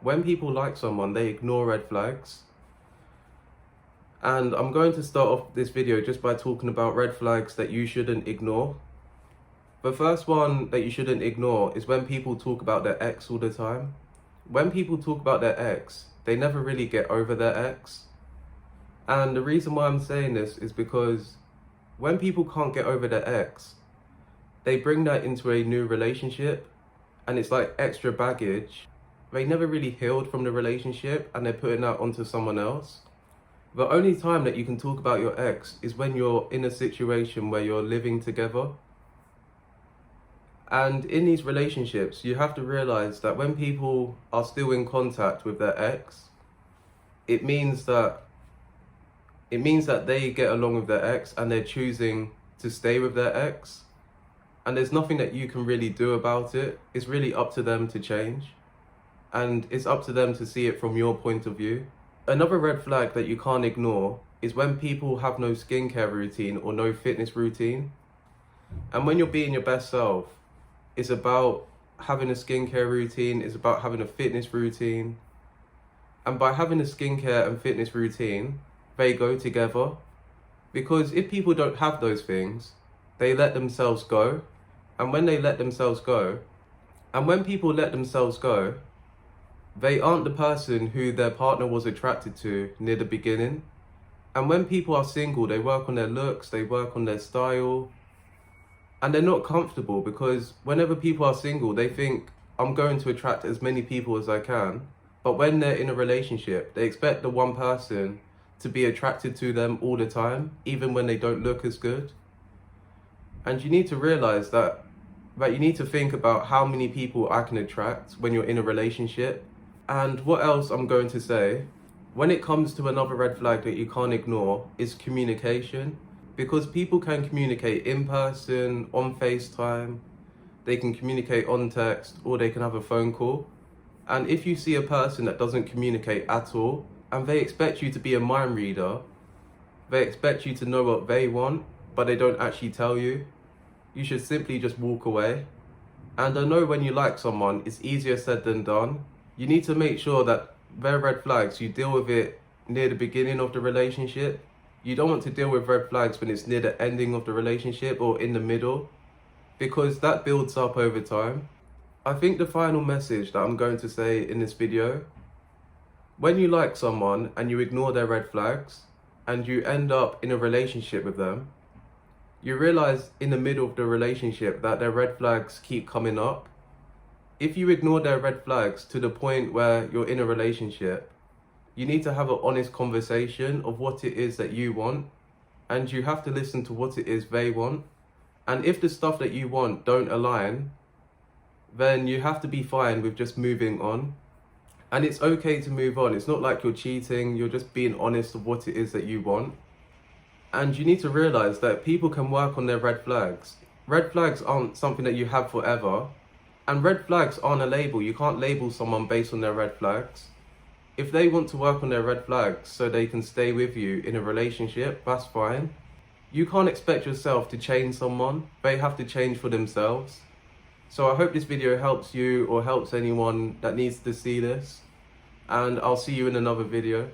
when people like someone, they ignore red flags. And I'm going to start off this video just by talking about red flags that you shouldn't ignore. The first one that you shouldn't ignore is when people talk about their ex all the time. When people talk about their ex, they never really get over their ex. And the reason why I'm saying this is because when people can't get over their ex, they bring that into a new relationship, and it's like extra baggage. They never really healed from the relationship and they're putting that onto someone else. The only time that you can talk about your ex is when you're in a situation where you're living together. And in these relationships, you have to realize that when people are still in contact with their ex, it means that they get along with their ex and they're choosing to stay with their ex. And there's nothing that you can really do about it. It's really up to them to change. And it's up to them to see it from your point of view. Another red flag that you can't ignore is when people have no skincare routine or no fitness routine. And when you're being your best self, it's about having a skincare routine, it's about having a fitness routine. And by having a skincare and fitness routine, they go together. Because if people don't have those things, they let themselves go. And when they let themselves go, and when people let themselves go, they aren't the person who their partner was attracted to near the beginning. And when people are single, they work on their looks, they work on their style, and they're not comfortable because whenever people are single, they think, I'm going to attract as many people as I can. But when they're in a relationship, they expect the one person to be attracted to them all the time, even when they don't look as good. And you need to realize that you need to think about how many people I can attract when you're in a relationship. And what else I'm going to say, when it comes to another red flag that you can't ignore, is communication. Because people can communicate in person, on FaceTime, they can communicate on text, or they can have a phone call. And if you see a person that doesn't communicate at all, and they expect you to be a mind reader, they expect you to know what they want, but they don't actually tell you, you should simply just walk away. And I know when you like someone, it's easier said than done. You need to make sure that their red flags, you deal with it near the beginning of the relationship. You don't want to deal with red flags when it's near the ending of the relationship or in the middle, because that builds up over time. I think the final message that I'm going to say in this video, when you like someone and you ignore their red flags and you end up in a relationship with them, you realize in the middle of the relationship that their red flags keep coming up. If you ignore their red flags to the point where you're in a relationship, you need to have an honest conversation of what it is that you want, and you have to listen to what it is they want. And if the stuff that you want don't align, then you have to be fine with just moving on. And it's okay to move on. It's not like you're cheating, you're just being honest of what it is that you want. And you need to realize that people can work on their red flags. Red flags aren't something that you have forever. And red flags aren't a label. You can't label someone based on their red flags. If they want to work on their red flags so they can stay with you in a relationship, that's fine. You can't expect yourself to change someone. They have to change for themselves. So I hope this video helps you or helps anyone that needs to see this. And I'll see you in another video.